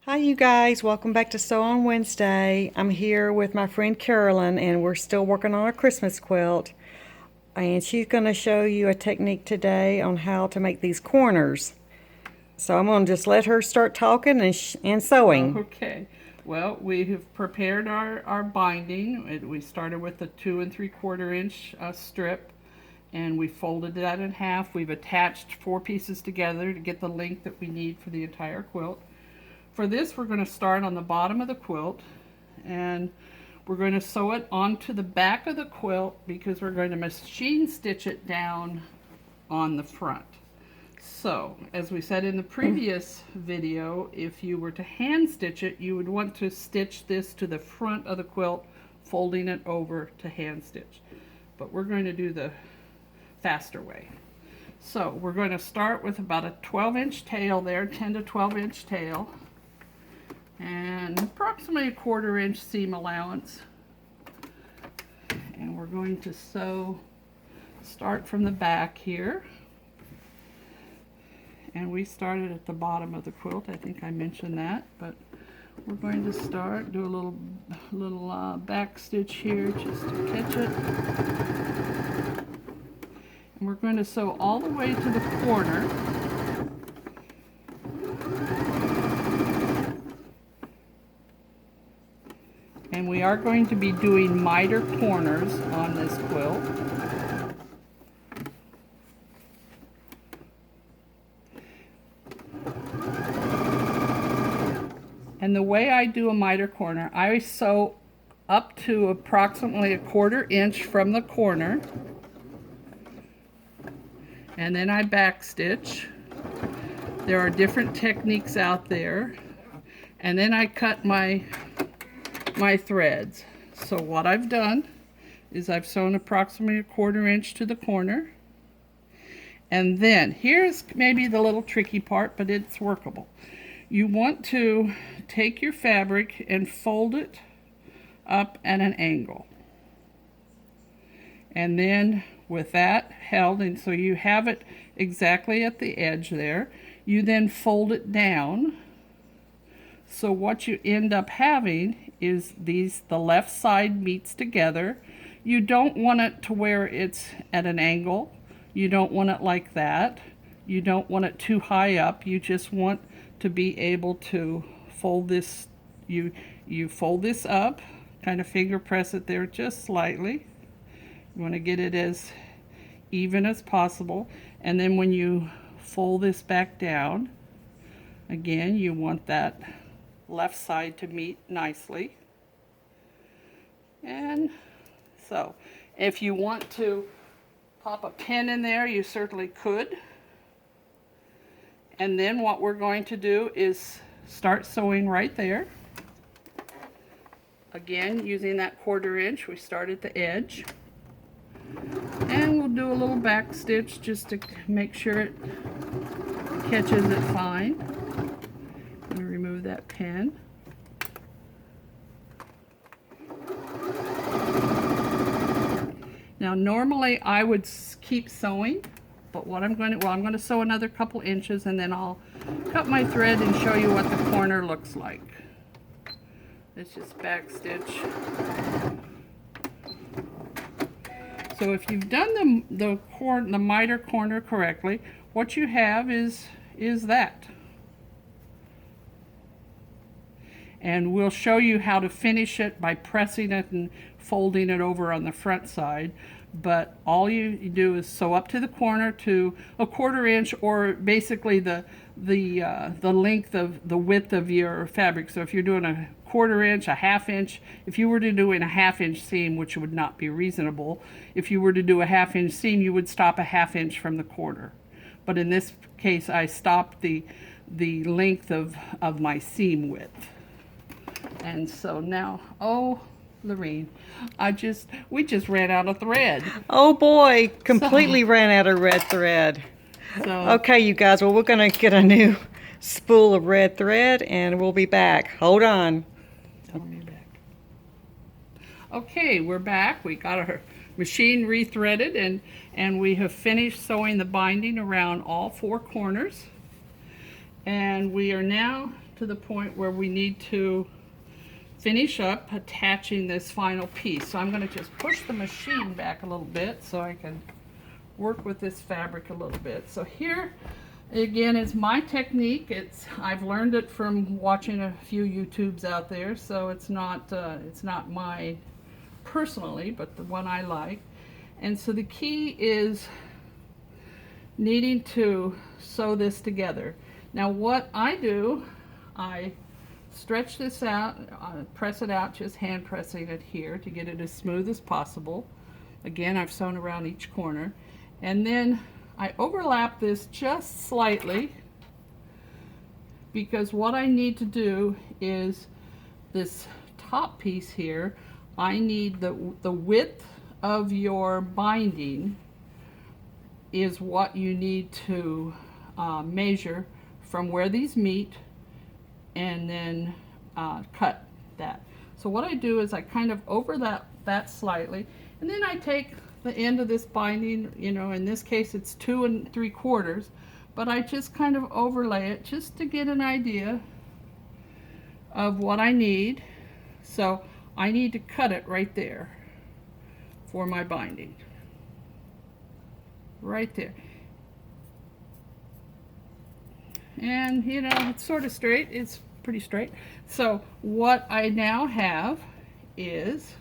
Hi you guys, welcome back to Sew on Wednesday. I'm here with my friend Carolyn and we're still working on our Christmas quilt. And she's going to show you a technique today on how to make these corners. So I'm going to just let her start talking and sewing. Okay, well, we have prepared our binding. We started with a 2 3/4 inch strip, and we folded that in half. We've attached 4 pieces together to get the length that we need for the entire quilt. For this, we're going to start on the bottom of the quilt, and we're going to sew it onto the back of the quilt because we're going to machine stitch it down on the front. So, as we said in the previous video, if you were to hand stitch it, you would want to stitch this to the front of the quilt, folding it over to hand stitch. But we're going to do the faster way. So, we're going to start with about a 12-inch tail there, 10 to 12-inch tail, and approximately a 1/4 inch seam allowance. And we're going to start from the back here. And we started at the bottom of the quilt. I think I mentioned that, but we're going to start, do a little back stitch here just to catch it. And we're going to sew all the way to the corner. And we are going to be doing miter corners on this quilt. And the way I do a miter corner, I sew up to approximately a 1/4 inch from the corner, and then I back stitch. There are different techniques out there, and then I cut my threads. So what I've done is I've sewn approximately a 1/4 inch to the corner, and then here's maybe the little tricky part, but it's workable. You want to take your fabric and fold it up at an angle. And then with that held, and so you have it exactly at the edge there, you then fold it down. So what you end up having is the left side meets together. You don't want it to where it's at an angle. You don't want it like that. You don't want it too high up. You just want to be able to fold this. You fold this up, kind of finger press it there just slightly. You want to get it as even as possible, and then when you fold this back down, again, you want that left side to meet nicely. And so if you want to pop a pin in there, you certainly could. And then what we're going to do is start sewing right there. Again, using that 1/4 inch, we start at the edge. And we'll do a little back stitch just to make sure it catches it fine. I'm going to remove that pin. Now normally I would keep sewing, but what I'm going to sew another couple inches, and then I'll cut my thread and show you what the corner looks like. Let's just back stitch. So if you've done the miter corner correctly, what you have is that. And we'll show you how to finish it by pressing it and folding it over on the front side. But all you do is sew up to the corner to a 1/4 inch, or basically the length of the width of your fabric. So if you're doing a 1/4 inch, a 1/2 inch, if you were to do in a 1/2 inch seam, which would not be reasonable, if you were to do a 1/2 inch seam, you would stop a 1/2 inch from the quarter. But in this case, I stopped the length of my seam width. And so now, oh, Lorene, we just ran out of thread. Oh boy, completely ran out of red thread. So, Okay, you guys, well, we're going to get a new spool of red thread and we'll be back. Hold on. tell me back. Okay, we're back. We got our machine rethreaded, and we have finished sewing the binding around all 4 corners. And we are now to the point where we need to finish up attaching this final piece. So I'm going to just push the machine back a little bit so I can work with this fabric a little bit. So here again is my technique. I've learned it from watching a few YouTubes out there, so it's not mine personally, but the one I like. And so the key is needing to sew this together. Now what I do, I stretch this out, press it out, just hand pressing it here to get it as smooth as possible. Again, I've sewn around each corner. And then I overlap this just slightly, because what I need to do is this top piece here, I need the width of your binding is what you need to measure from where these meet, and then cut that. So what I do is I kind of overlap that slightly, and then I take the end of this binding, you know, in this case it's 2 3/4, but I just kind of overlay it just to get an idea of what I need. So I need to cut it right there for my binding. Right there. And you know, it's sort of straight, it's pretty straight. So what I now have is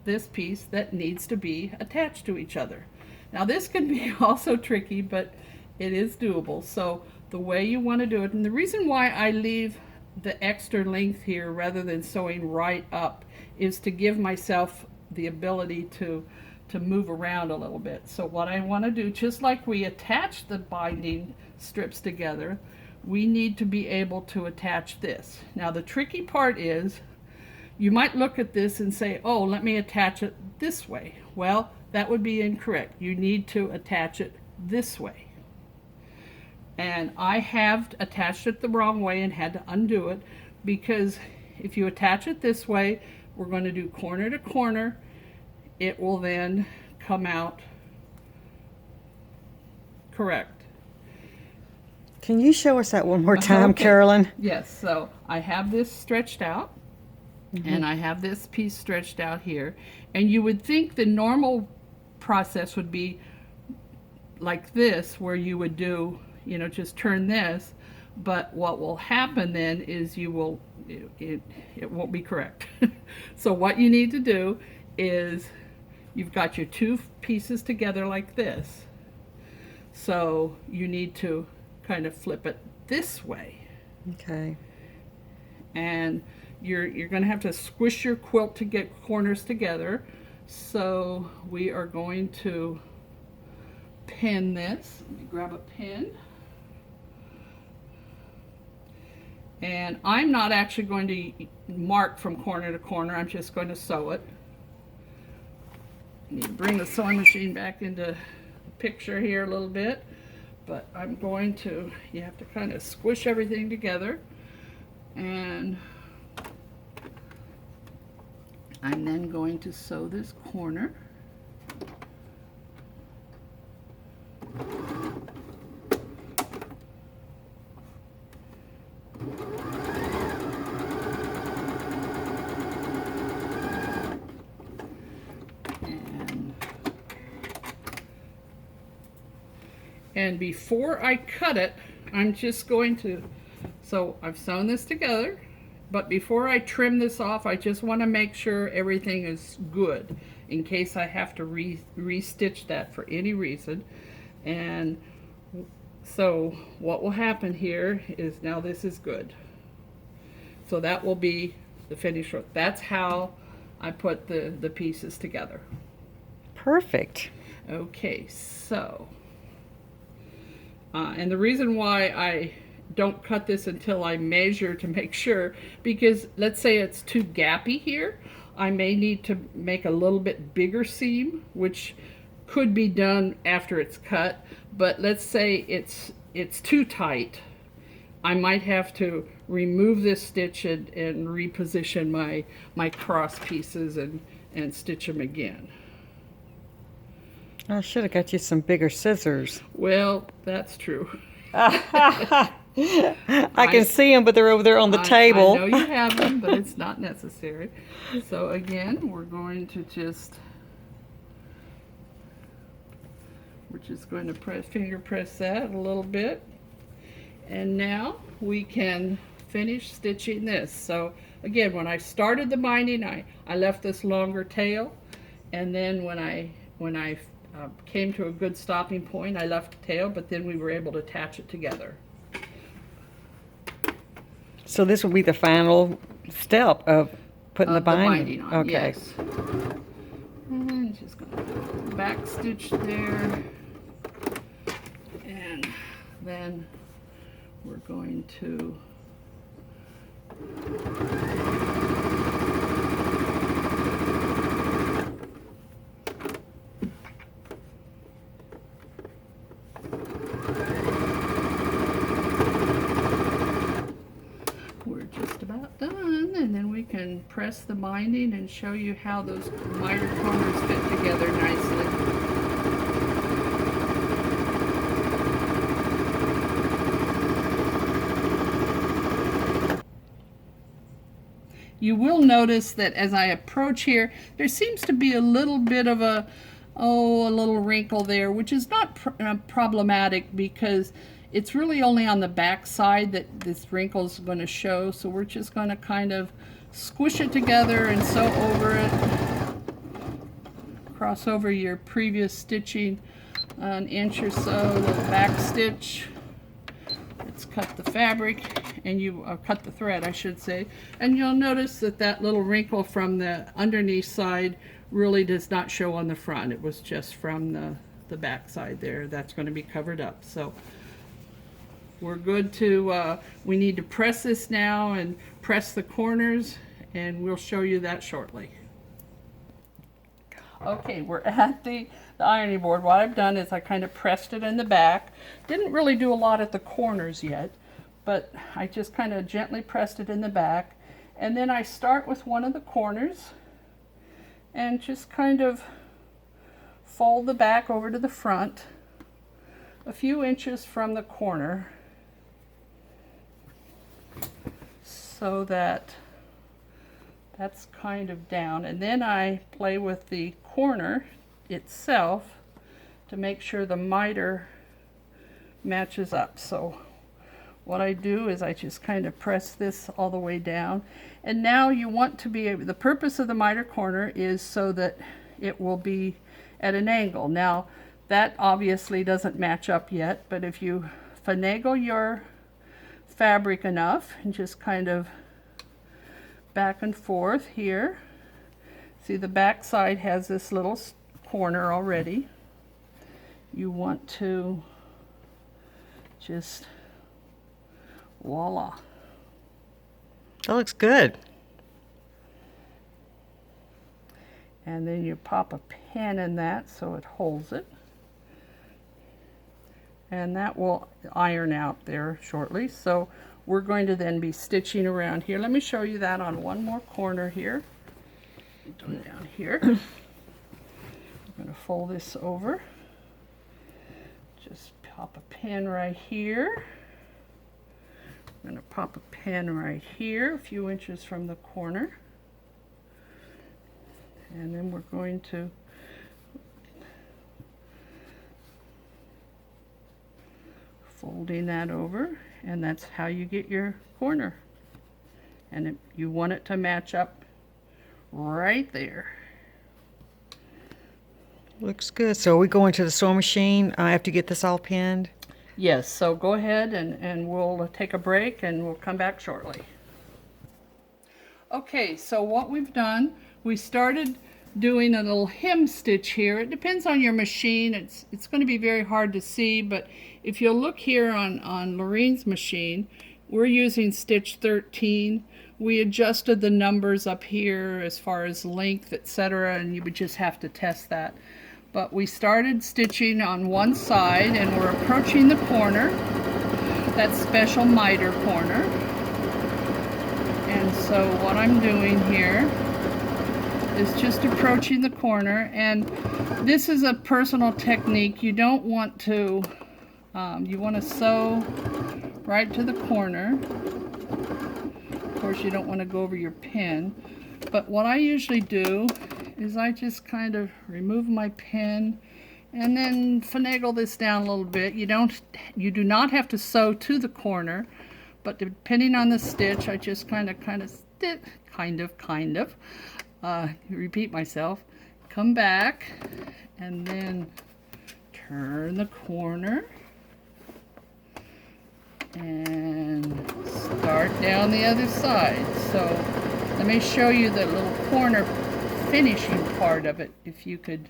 this piece that needs to be attached to each other. Now this can be also tricky, but it is doable. So the way you want to do it, and the reason why I leave the extra length here rather than sewing right up, is to give myself the ability to move around a little bit. So what I want to do, just like we attach the binding strips together, we need to be able to attach this. Now the tricky part is, you might look at this and say, oh, let me attach it this way. Well, that would be incorrect. You need to attach it this way. And I have attached it the wrong way and had to undo it, because if you attach it this way, we're going to do corner to corner. It will then come out correct. Can you show us that one more time, Okay. Carolyn? Yes, so I have this stretched out, and I have this piece stretched out here, and you would think the normal process would be like this, where you would do, you know, just turn this, but what will happen then is you will, it won't be correct. So what you need to do is, you've got your two pieces together like this, so you need to kind of flip it this way. Okay. And you're going to have to squish your quilt to get corners together. So we are going to pin this. Let me grab a pin. And I'm not actually going to mark from corner to corner. I'm just going to sew it. I need to bring the sewing machine back into the picture here a little bit. But I'm going to, you have to kind of squish everything together. And I'm then going to sew this corner. And before I cut it, I'm just going to, so I've sewn this together, but before I trim this off, I just want to make sure everything is good in case I have to re-stitch that for any reason. And so what will happen here is, now this is good. So that will be the finished look. That's how I put the pieces together. Perfect. Okay, so and the reason why I don't cut this until I measure to make sure, because let's say it's too gappy here, I may need to make a little bit bigger seam, which could be done after it's cut. But let's say it's too tight, I might have to remove this stitch and reposition my cross pieces and stitch them again. I should have got you some bigger scissors. Well, that's true. I can see them, but they're over there on the table. I know you have them, but it's not necessary. So again, we're just going to finger press that a little bit. And now we can finish stitching this. So again, when I started the binding, I left this longer tail, and then when I came to a good stopping point, I left the tail, but then we were able to attach it together. So this will be the final step of putting the binding on. Okay. Yes. And just gonna back stitch there, and then we're going to done, and then we can press the binding and show you how those miter corners fit together nicely. You will notice that as I approach here, there seems to be a little bit of a little wrinkle there, which is not problematic, because it's really only on the back side that this wrinkle is going to show. So we're just going to kind of squish it together and sew over it. Cross over your previous stitching an inch or so, the back stitch. Let's cut the fabric, and you cut the thread, I should say. And you'll notice that that little wrinkle from the underneath side really does not show on the front. It was just from the back side there. That's going to be covered up. So we're good to, we need to press this now and press the corners, and we'll show you that shortly. Okay, we're at the ironing board. What I've done is I kind of pressed it in the back. Didn't really do a lot at the corners yet, but I just kind of gently pressed it in the back. And then I start with one of the corners and just kind of fold the back over to the front a few inches from the corner, so that that's kind of down. And then I play with the corner itself to make sure the miter matches up. So what I do is I just kind of press this all the way down. And now you want to be able, the purpose of the miter corner is so that it will be at an angle. Now that obviously doesn't match up yet, but if you finagle your fabric enough and just kind of back and forth here, see the back side has this little corner already. You want to just voila. That looks good. And then you pop a pin in that so it holds it. And that will iron out there shortly. So we're going to then be stitching around here. Let me show you that on one more corner here. Down here. I'm going to fold this over. Just pop a pin right here. I'm going to pop a pin right here, a few inches from the corner. And then we're going to folding that over, and that's how you get your corner. And you want it to match up right there. Looks good. So are we going to the sewing machine? I have to get this all pinned? Yes, so go ahead and we'll take a break and we'll come back shortly. Okay, so what we've done, we started doing a little hem stitch here. It depends on your machine. It's going to be very hard to see, but if you'll look here on Lorraine's machine, we're using stitch 13. We adjusted the numbers up here as far as length, etc., and you would just have to test that. But we started stitching on one side and we're approaching the corner, that special miter corner. And so what I'm doing here is just approaching the corner, and this is a personal technique. You don't want to, you want to sew right to the corner. Of course, you don't want to go over your pin. But what I usually do is I just kind of remove my pin and then finagle this down a little bit. You do not have to sew to the corner, but depending on the stitch, I just repeat myself, come back and then turn the corner and start down the other side. So let me show you the little corner finishing part of it. If you could,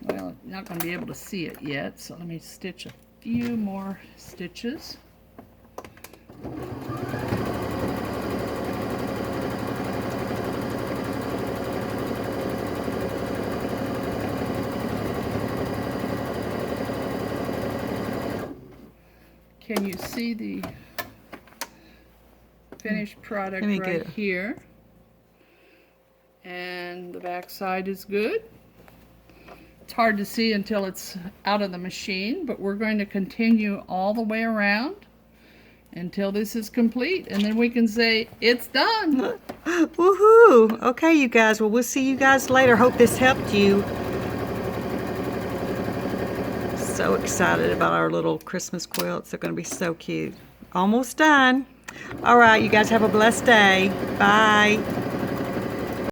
well, not going to be able to see it yet, so let me stitch a few more stitches. Can you see the finished product right here? And the back side is good. It's hard to see until it's out of the machine, but we're going to continue all the way around until this is complete, and then we can say it's done. Woohoo! Okay, you guys, well, we'll see you guys later. Hope this helped you. So excited about our little Christmas quilts. They're going to be so cute. Almost done. All right, you guys have a blessed day. Bye.